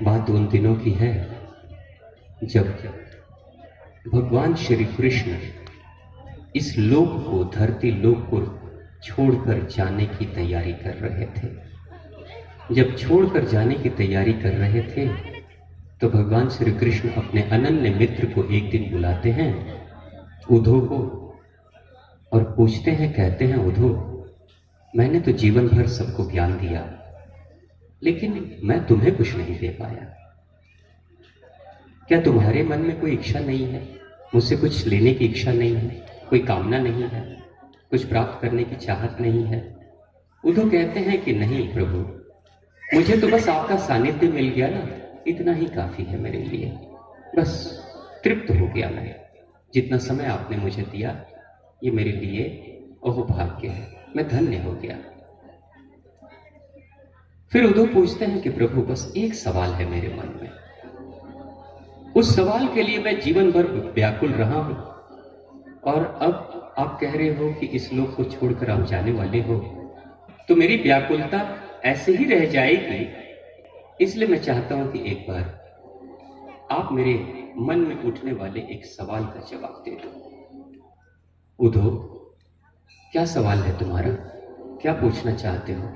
बात उन दिनों की है जब भगवान श्री कृष्ण इस लोक को, धरती लोक को छोड़कर जाने की तैयारी कर रहे थे। जब छोड़कर जाने की तैयारी कर रहे थे तो भगवान श्री कृष्ण अपने अनन्य मित्र को एक दिन बुलाते हैं, उद्धव को, और पूछते हैं, कहते हैं, उद्धव, मैंने तो जीवन भर सबको ज्ञान दिया, लेकिन मैं तुम्हें कुछ नहीं दे पाया। क्या तुम्हारे मन में कोई इच्छा नहीं है? मुझसे कुछ लेने की इच्छा नहीं है? कोई कामना नहीं है? कुछ प्राप्त करने की चाहत नहीं है? उद्धव कहते हैं कि नहीं प्रभु, मुझे तो बस आपका सानिध्य मिल गया ना, इतना ही काफी है मेरे लिए। बस तृप्त हो गया मैं। जितना समय आपने मुझे दिया ये मेरे लिए ओह भाग्य है, मैं धन्य हो गया। फिर उद्धव पूछते हैं कि प्रभु बस एक सवाल है मेरे मन में, उस सवाल के लिए मैं जीवन भर व्याकुल रहा हूं, और अब आप कह रहे हो कि इस लोक को छोड़कर आप जाने वाले हो, तो मेरी व्याकुलता ऐसे ही रह जाएगी। इसलिए मैं चाहता हूं कि एक बार आप मेरे मन में उठने वाले एक सवाल का जवाब दे दो। उद्धव, क्या सवाल है तुम्हारा? क्या पूछना चाहते हो?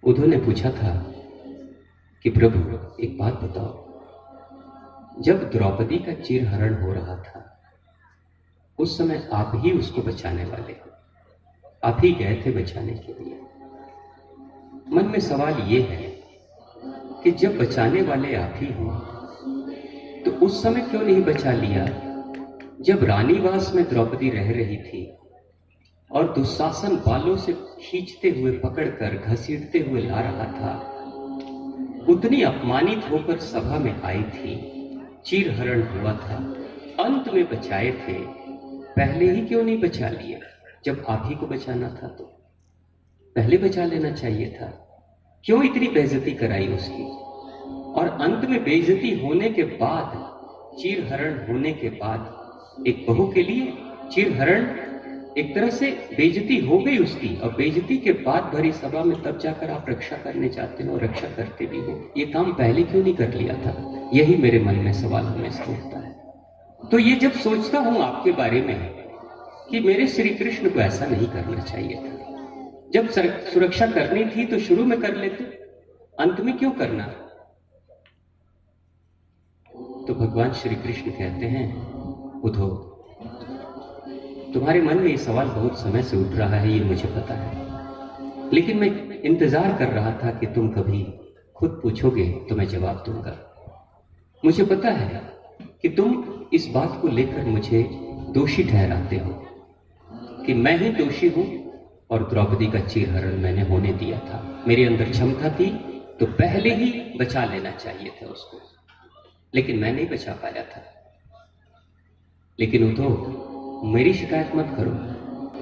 उद्धव ने पूछा था कि प्रभु एक बात बताओ, जब द्रौपदी का चीरहरण हो रहा था उस समय आप ही उसको बचाने वाले हो, आप ही गए थे बचाने के लिए। मन में सवाल ये है कि जब बचाने वाले आप ही हो तो उस समय क्यों नहीं बचा लिया जब रानीवास में द्रौपदी रह रही थी और दुशासन बालों से खींचते हुए, पकड़कर, घसीटते हुए ला रहा था। उतनी अपमानित होकर सभा में आई थी, चीरहरण हुआ था, अंत में बचाए थे, पहले ही क्यों नहीं बचा लिया? जब आप ही को बचाना था तो पहले बचा लेना चाहिए था। क्यों इतनी बेइज्जती कराई उसकी? और अंत में बेइज्जती होने के बाद, चीरहरण होने के बाद, एक बहू के लिए चीरहरण, एक तरह से बेइज्जती हो गई उसकी, और बेइज्जती के बाद भरी सभा में तब जाकर आप रक्षा करने चाहते हो, रक्षा करते भी हो। ये काम पहले क्यों नहीं कर लिया था? यही मेरे मन में सवाल हमेशा उठता है। तो ये जब सोचता हूं आपके बारे में कि मेरे श्री कृष्ण को ऐसा नहीं करना चाहिए था, जब सुरक्षा करनी थी तो शुरू में कर लेते, अंत में क्यों करना? तो भगवान श्री कृष्ण कहते हैं, उद्धव, तुम्हारे मन में ये सवाल बहुत समय से उठ रहा है, ये मुझे पता है, लेकिन मैं इंतजार कर रहा था कि तुम कभी खुद पूछोगे तो मैं जवाब दूंगा। मुझे पता है कि तुम इस बात को लेकर मुझे दोषी ठहराते हो कि मैं ही दोषी हूं और द्रौपदी का चीरहरण मैंने होने दिया था। मेरे अंदर क्षमता थी तो पहले ही बचा लेना चाहिए था उसको, लेकिन मैं नहीं बचा पाया था। लेकिन उद्धव, मेरी शिकायत मत करो,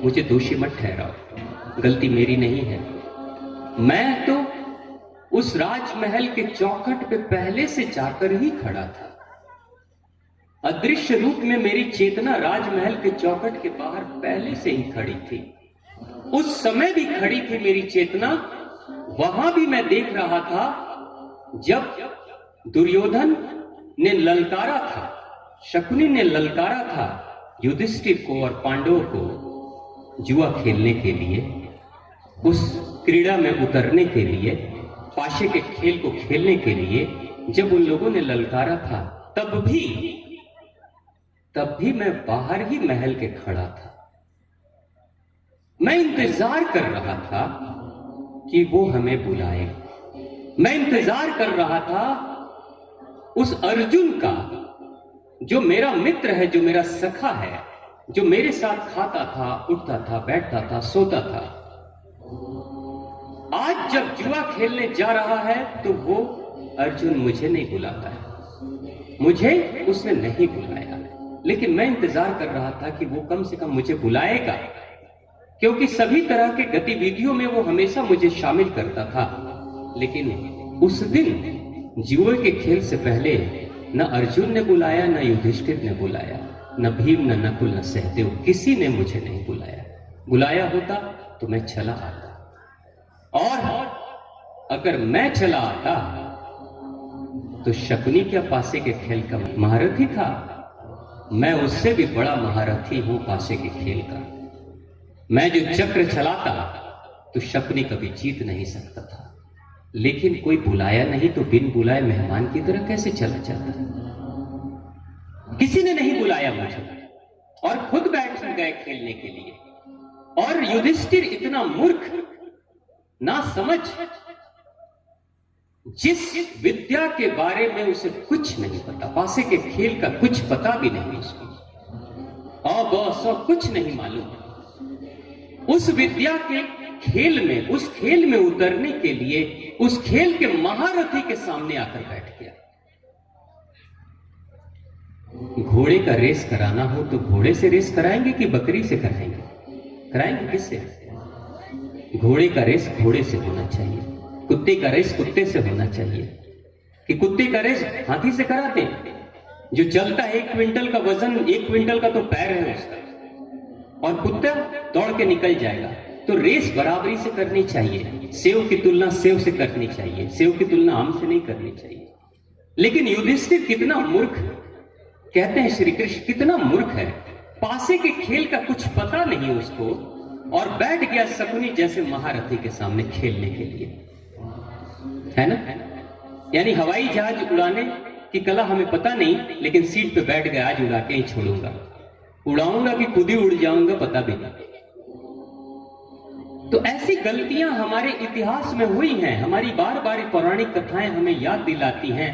मुझे दोषी मत ठहराओ, गलती मेरी नहीं है। मैं तो उस राजमहल के चौखट पे पहले से जाकर ही खड़ा था। अदृश्य रूप में मेरी चेतना राजमहल के चौखट के बाहर पहले से ही खड़ी थी। उस समय भी खड़ी थी मेरी चेतना, वहां भी मैं देख रहा था जब दुर्योधन ने ललकारा था, शकुनी ने ललकारा था युधिष्ठिर को और पांडवों को जुआ खेलने के लिए, उस क्रीड़ा में उतरने के लिए, पाशे के खेल को खेलने के लिए जब उन लोगों ने ललकारा था, तब भी मैं बाहर ही महल के खड़ा था। मैं इंतजार कर रहा था कि वो हमें बुलाए। मैं इंतजार कर रहा था उस अर्जुन का, जो मेरा मित्र है, जो मेरा सखा है, जो मेरे साथ खाता था, उठता था, बैठता था, सोता था। आज जब जुआ खेलने जा रहा है तो वो अर्जुन मुझे नहीं बुलाता है, मुझे उसने नहीं बुलाया, लेकिन मैं इंतजार कर रहा था कि वो कम से कम मुझे बुलाएगा, क्योंकि सभी तरह के गतिविधियों में वो हमेशा मुझे शामिल करता था। लेकिन उस दिन जुए के खेल से पहले न अर्जुन ने बुलाया, न युधिष्ठिर ने बुलाया, न भीम, न नकुल, न सहदेव, किसी ने मुझे नहीं बुलाया। बुलाया होता तो मैं चला आता, और अगर मैं चला आता तो शकुनी क्या पासे के खेल का महारथी था? मैं उससे भी बड़ा महारथी हूं पासे के खेल का। मैं जो चक्र चलाता तो शकुनी कभी जीत नहीं सकता था, लेकिन कोई बुलाया नहीं तो बिन बुलाए मेहमान की तरह कैसे चला जाता? किसी ने नहीं बुलाया मुझे और खुद बैठ गए खेलने के लिए। और युधिष्ठिर इतना मूर्ख ना समझ, जिस विद्या के बारे में उसे कुछ नहीं पता, पासे के खेल का कुछ पता भी नहीं उसको, कुछ नहीं मालूम, उस विद्या के खेल में, उस खेल में उतरने के लिए उस खेल के महारथी के सामने आकर बैठ गया। घोड़े का रेस कराना हो तो घोड़े से रेस कराएंगे कि बकरी से कराएंगे? कराएंगे किससे? घोड़े का रेस घोड़े से होना चाहिए, कुत्ते का रेस कुत्ते से होना चाहिए। कि कुत्ते का रेस हाथी से कराते हैं, जो चलता है 1 क्विंटल का वजन, 1 क्विंटल का तो पैर है उसका, और कुत्ता दौड़ के निकल जाएगा। तो रेस बराबरी से करनी चाहिए, सेव की तुलना सेव से करनी चाहिए, सेव की तुलना आम से नहीं करनी चाहिए। लेकिन युधिष्ठिर कितना मूर्ख, कहते हैं श्री कृष्ण कितना मूर्ख है, पासे के खेल का कुछ पता नहीं उसको, और बैठ गया शकुनी जैसे महारथी के सामने खेलने के लिए, है ना? यानी हवाई जहाज उड़ाने की कला हमें पता नहीं, लेकिन सीट पे बैठ गया, आज उड़ा के ही छोड़ूंगा, उड़ाऊंगा कि खुद ही उड़ जाऊंगा पता भी नहीं। तो ऐसी गलतियां हमारे इतिहास में हुई हैं। हमारी बार बार पौराणिक कथाएं हमें याद दिलाती हैं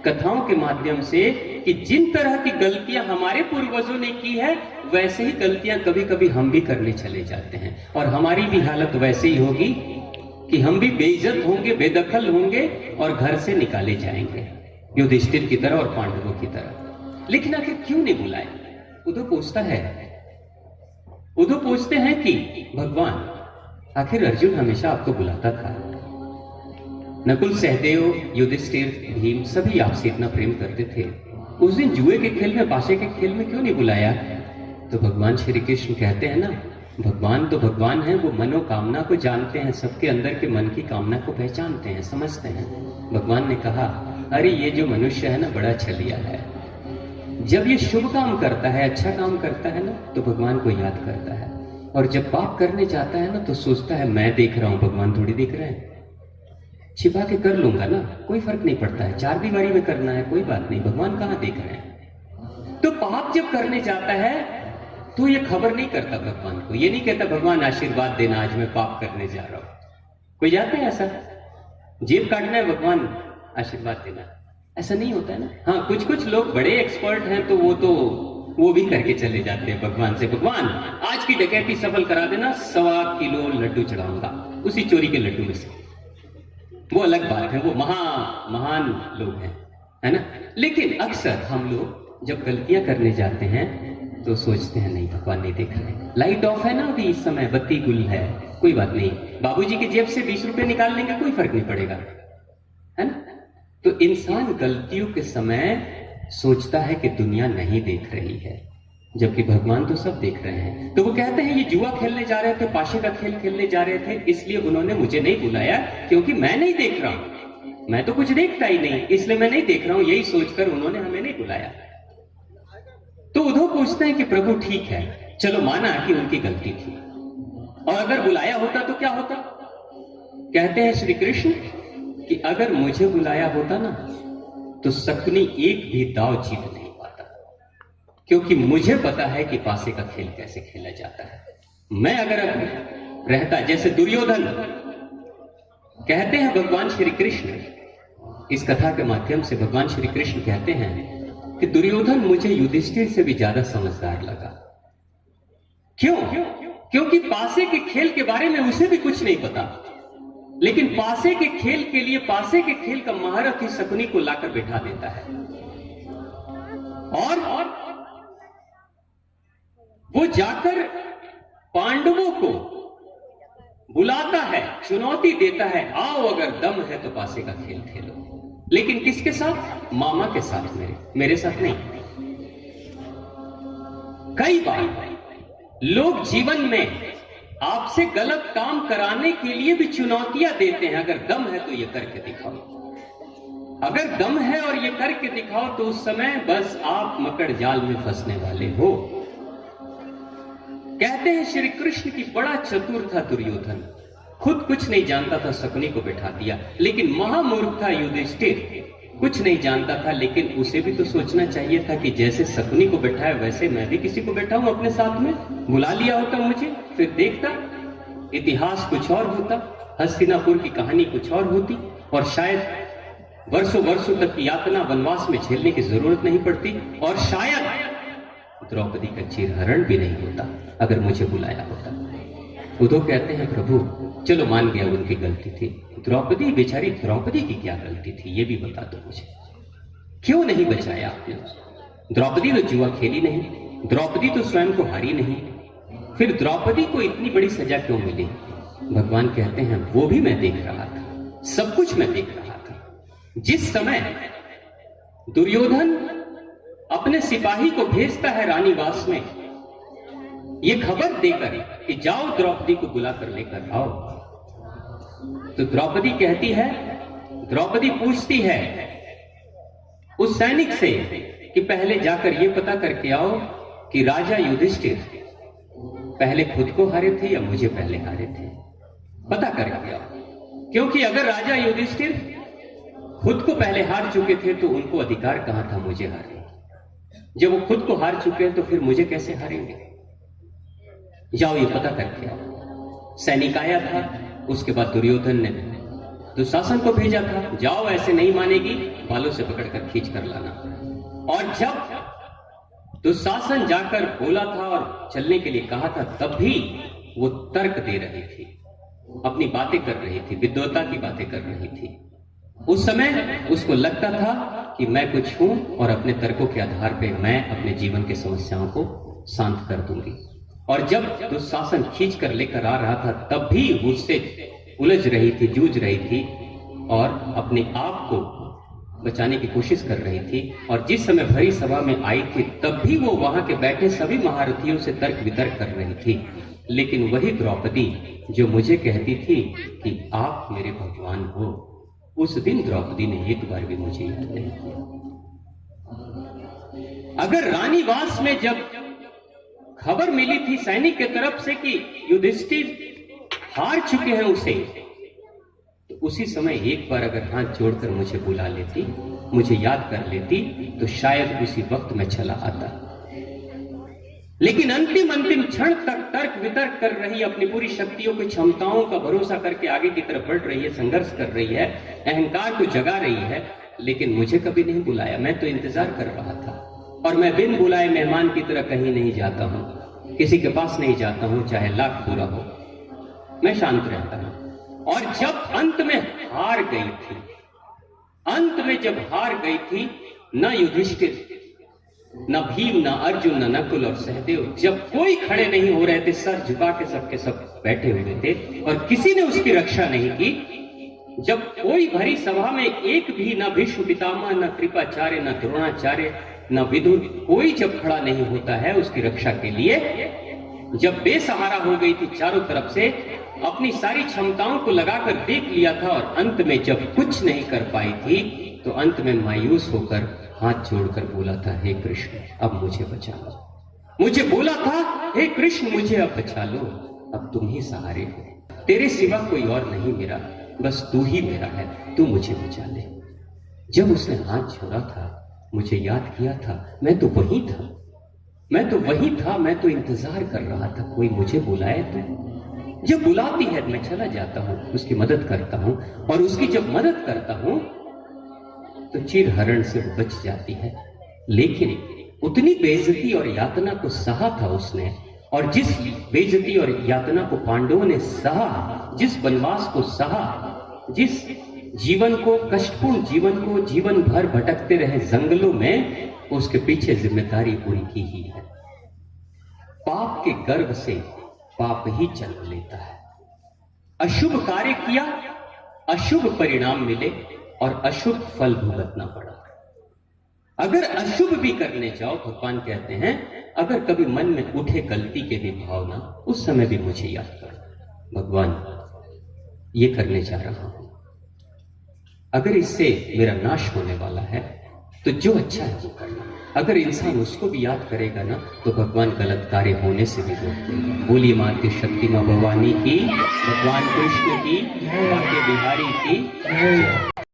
कथाओं के माध्यम से कि जिन तरह की गलतियां हमारे पूर्वजों ने की है, वैसे ही गलतियां कभी कभी हम भी करने चले जाते हैं, और हमारी भी हालत वैसे ही होगी कि हम भी बेइज्जत होंगे, बेदखल होंगे और घर से निकाले जाएंगे, युधिष्ठिर की तरह और पांडवों की तरह। लेकिन आखिर क्यों नहीं बुलाए? उद्धव पूछता है, उद्धव पूछते हैं कि भगवान, आखिर अर्जुन हमेशा आपको बुलाता था, नकुल, सहदेव, युधिष्ठिर, भीम सभी आपसे इतना प्रेम करते थे, उस दिन जुए के खेल में, पासे के खेल में क्यों नहीं बुलाया? तो भगवान श्री कृष्ण कहते हैं ना, भगवान तो भगवान है, वो मनोकामना को जानते हैं, सबके अंदर के मन की कामना को पहचानते हैं, समझते हैं। भगवान ने कहा, अरे ये जो मनुष्य है ना, बड़ा छलिया है, जब ये शुभ काम करता है, अच्छा काम करता है ना, तो भगवान को याद करता है, और जब पाप करने जाता है ना, तो सोचता है मैं देख रहा हूं, भगवान थोड़ी देख रहे हैं, छिपा के कर लूंगा ना, कोई फर्क नहीं पड़ता है, 4 दीवारी में करना है, कोई बात नहीं, भगवान कहां देख रहे हैं। तो पाप जब करने जाता है तो ये खबर नहीं करता भगवान को, ये नहीं कहता भगवान आशीर्वाद देना, आज मैं पाप करने जा रहा हूं। कोई जाता है ऐसा, जेब काटना है, भगवान आशीर्वाद देना, ऐसा नहीं होता है ना। हाँ, कुछ कुछ लोग बड़े एक्सपर्ट हैं, तो वो भी करके चले जाते हैं भगवान से, भगवान आज की डकैती सफल करा देना, 1.25 किलो लड्डू चढ़ाऊंगा, उसी चोरी के लड्डू में से। वो अलग बात है, वो महान लोग हैं, है ना। लेकिन अक्सर हम लोग जब गलतियां करने जाते हैं तो सोचते हैं नहीं, भगवान नहीं देख रहे, लाइट ऑफ है ना अभी इस समय, बत्ती गुल है, कोई बात नहीं, बाबूजी की जेब से 20 रुपए निकाल लेंगे, कोई फर्क नहीं पड़ेगा, है ना। तो इंसान गलतियों के समय सोचता है कि दुनिया नहीं देख रही है, जबकि भगवान तो सब देख रहे हैं। तो वो कहते हैं ये जुआ खेलने जा रहे थे, पाशे का खेल खेलने जा रहे थे, इसलिए उन्होंने मुझे नहीं बुलाया, क्योंकि मैं नहीं देख रहा हूं, मैं तो कुछ देखता ही नहीं, इसलिए मैं नहीं देख रहा हूं, यही सोचकर उन्होंने हमें नहीं बुलाया। तो उद्धव पूछते हैं कि प्रभु ठीक है, चलो माना कि उनकी गलती थी, और अगर बुलाया होता तो क्या होता? कहते हैं श्री कृष्ण कि अगर मुझे बुलाया होता ना, तो शकुनी एक भी दांव जीत नहीं पाता, क्योंकि मुझे पता है कि पासे का खेल कैसे खेला जाता है। मैं अगर रहता जैसे दुर्योधन, कहते हैं भगवान श्री कृष्ण, इस कथा के माध्यम से भगवान श्री कृष्ण कहते हैं कि दुर्योधन मुझे युधिष्ठिर से भी ज्यादा समझदार लगा। क्यों? क्योंकि पासे के खेल के बारे में उसे भी कुछ नहीं पता, लेकिन पासे के खेल के लिए, पासे के खेल का महारथी शकुनी को लाकर बैठा देता है, और वो जाकर पांडवों को बुलाता है, चुनौती देता है, आओ अगर दम है तो पासे का खेल खेलो। लेकिन किसके साथ? मामा के साथ, मेरे साथ नहीं। कई बार लोग जीवन में आपसे गलत काम कराने के लिए भी चुनौतियां देते हैं, अगर दम है तो ये करके दिखाओ, अगर दम है और ये करके दिखाओ तो उस समय बस आप मकड़ जाल में फंसने वाले हो। कहते हैं श्री कृष्ण की बड़ा चतुर था दुर्योधन, खुद कुछ नहीं जानता था, शकुनी को बैठा दिया। लेकिन महामूर्ख था युधिष्ठिर, कुछ नहीं जानता था, लेकिन उसे भी तो सोचना चाहिए था कि जैसे शकुनी को बैठाया वैसे मैं भी किसी को बैठाऊं अपने साथ में। बुला लिया होता मुझे, फिर देखता इतिहास कुछ और होता, हस्तिनापुर की कहानी कुछ और होती, और शायद वर्षों वर्षों तक की यातना वनवास में झेलने की जरूरत नहीं पड़ती, और शायद द्रौपदी का चीरहरण भी नहीं होता अगर मुझे बुलाया होता। उद्धव कहते हैं प्रभु चलो मान गया उनकी गलती थी, द्रौपदी बेचारी द्रौपदी की क्या गलती थी ये भी बता दो मुझे, क्यों नहीं बचाया आपने? द्रौपदी तो जुआ खेली नहीं, द्रौपदी तो स्वयं को हारी नहीं, फिर द्रौपदी को इतनी बड़ी सजा क्यों मिली? भगवान कहते हैं वो भी मैं देख रहा था, सब कुछ मैं देख रहा था। जिस समय दुर्योधन अपने सिपाही को भेजता है रानीवास में ये खबर देकर कि जाओ द्रौपदी को बुलाकर लेकर आओ, तो द्रौपदी कहती है, द्रौपदी पूछती है उस सैनिक से कि पहले जाकर ये पता करके आओ कि राजा युधिष्ठिर पहले खुद को हारे थे या मुझे पहले हारे थे, पता करके आओ। क्योंकि अगर राजा युधिष्ठिर खुद को पहले हार चुके थे तो उनको अधिकार कहां था मुझे हारने? जब वो खुद को हार चुके हैं तो फिर मुझे कैसे हारेंगे? जाओ ये पता करके आओ। सैनिक आया था, उसके बाद दुर्योधन ने दुशासन को भेजा था, जाओ ऐसे नहीं मानेगी, बालों से पकड़कर खींच कर लाना। और जब दुशासन जाकर बोला था और चलने के लिए कहा था तब भी वो तर्क दे रही थी, अपनी बातें कर रही थी, विद्वता की बातें कर रही थी। उस समय उसको लगता था कि मैं कुछ हूं और अपने तर्कों के आधार पर मैं अपने जीवन की समस्याओं को शांत कर दूंगी। और जब दुशासन खींच कर लेकर आ रहा था तब भी उससे उलझ रही थी, जूझ रही थी और अपने आप को बचाने की कोशिश कर रही थी। और जिस समय भरी सभा में आई थी तब भी वो वहां के बैठे सभी महारथियों से तर्क वितर्क कर रही थी। लेकिन वही द्रौपदी जो मुझे कहती थी कि आप मेरे भगवान हो, उस दिन द्रौपदी ने एक बार भी मुझे याद नहीं किया। अगर रानीवास में जब खबर मिली थी सैनिक की तरफ से कि युधिष्ठिर हार चुके हैं उसे, तो उसी समय एक बार अगर हाथ जोड़कर मुझे बुला लेती, मुझे याद कर लेती, तो शायद उसी वक्त मैं चला आता। लेकिन अंतिम क्षण तक तर्क वितर्क कर रही, अपनी पूरी शक्तियों की क्षमताओं का भरोसा करके आगे की तरफ बढ़ रही है, संघर्ष कर रही है, अहंकार को जगा रही है, लेकिन मुझे कभी नहीं बुलाया। मैं तो इंतजार कर रहा था, और मैं बिन बुलाए मेहमान की तरह कहीं नहीं जाता हूं, किसी के पास नहीं जाता हूं, चाहे लाख बुरा हो, मैं शांत रहता हूं। और जब अंत में हार गई थी, अंत में जब हार गई थी, न युधिष्ठिर, न भीम, न अर्जुन, न नकुल और सहदेव, जब कोई खड़े नहीं हो रहे थे, सर झुका के सबके सब बैठे हुए थे और किसी ने उसकी रक्षा नहीं की, जब कोई भरी सभा में एक भी, न भीष्म पितामह, न कृपाचार्य, न द्रोणाचार्य, न विदुर, कोई जब खड़ा नहीं होता है उसकी रक्षा के लिए, जब बेसहारा हो गई थी चारों तरफ से, अपनी सारी क्षमताओं को लगाकर देख लिया था और अंत में जब कुछ नहीं कर पाई थी, तो अंत में मायूस होकर हाथ जोड़कर बोला था, हे कृष्ण अब मुझे बचा लो। मुझे बोला था, हे कृष्ण मुझे अब बचा लो, अब तुम ही सहारे हो, तेरे सिवा कोई और नहीं मेरा, बस तू ही मेरा है, तू मुझे बचा ले। जब उसने हाथ जोड़ा था, मुझे याद किया था, मैं तो वही था, मैं तो वही था, मैं तो इंतजार कर रहा था कोई मुझे बुलाए। तो जब बुलाती है मैं चला जाता हूं, उसकी मदद करता हूं, और उसकी जब मदद करता हूं तो चीरहरण से वो बच जाती है। लेकिन उतनी बेइज्जती और यातना को सहा था उसने, और जिस बेइज्जती और यातना को पांडवों ने सहा, जिस वनवास को सहा, जिस जीवन को, कष्टपूर्ण जीवन को जीवन भर भटकते रहे जंगलों में, उसके पीछे जिम्मेदारी उनकी ही है। पाप के गर्भ से पाप ही जन्म लेता है। अशुभ कार्य किया, अशुभ परिणाम मिले और अशुभ फल भुगतना पड़ा। अगर अशुभ भी करने जाओ, भगवान कहते हैं अगर कभी मन में उठे गलती के भी भावना, उस समय भी मुझे याद करो, भगवान ये करने जा रहा हूं। अगर इससे मेरा नाश होने वाला है तो जो अच्छा है वो करना। अगर इंसान उसको भी याद करेगा ना तो भगवान गलत कार्य होने से भी रोक देगा। बोली माते शक्ति माँ भवानी की, भगवान कृष्ण की, बाके बिहारी की जय।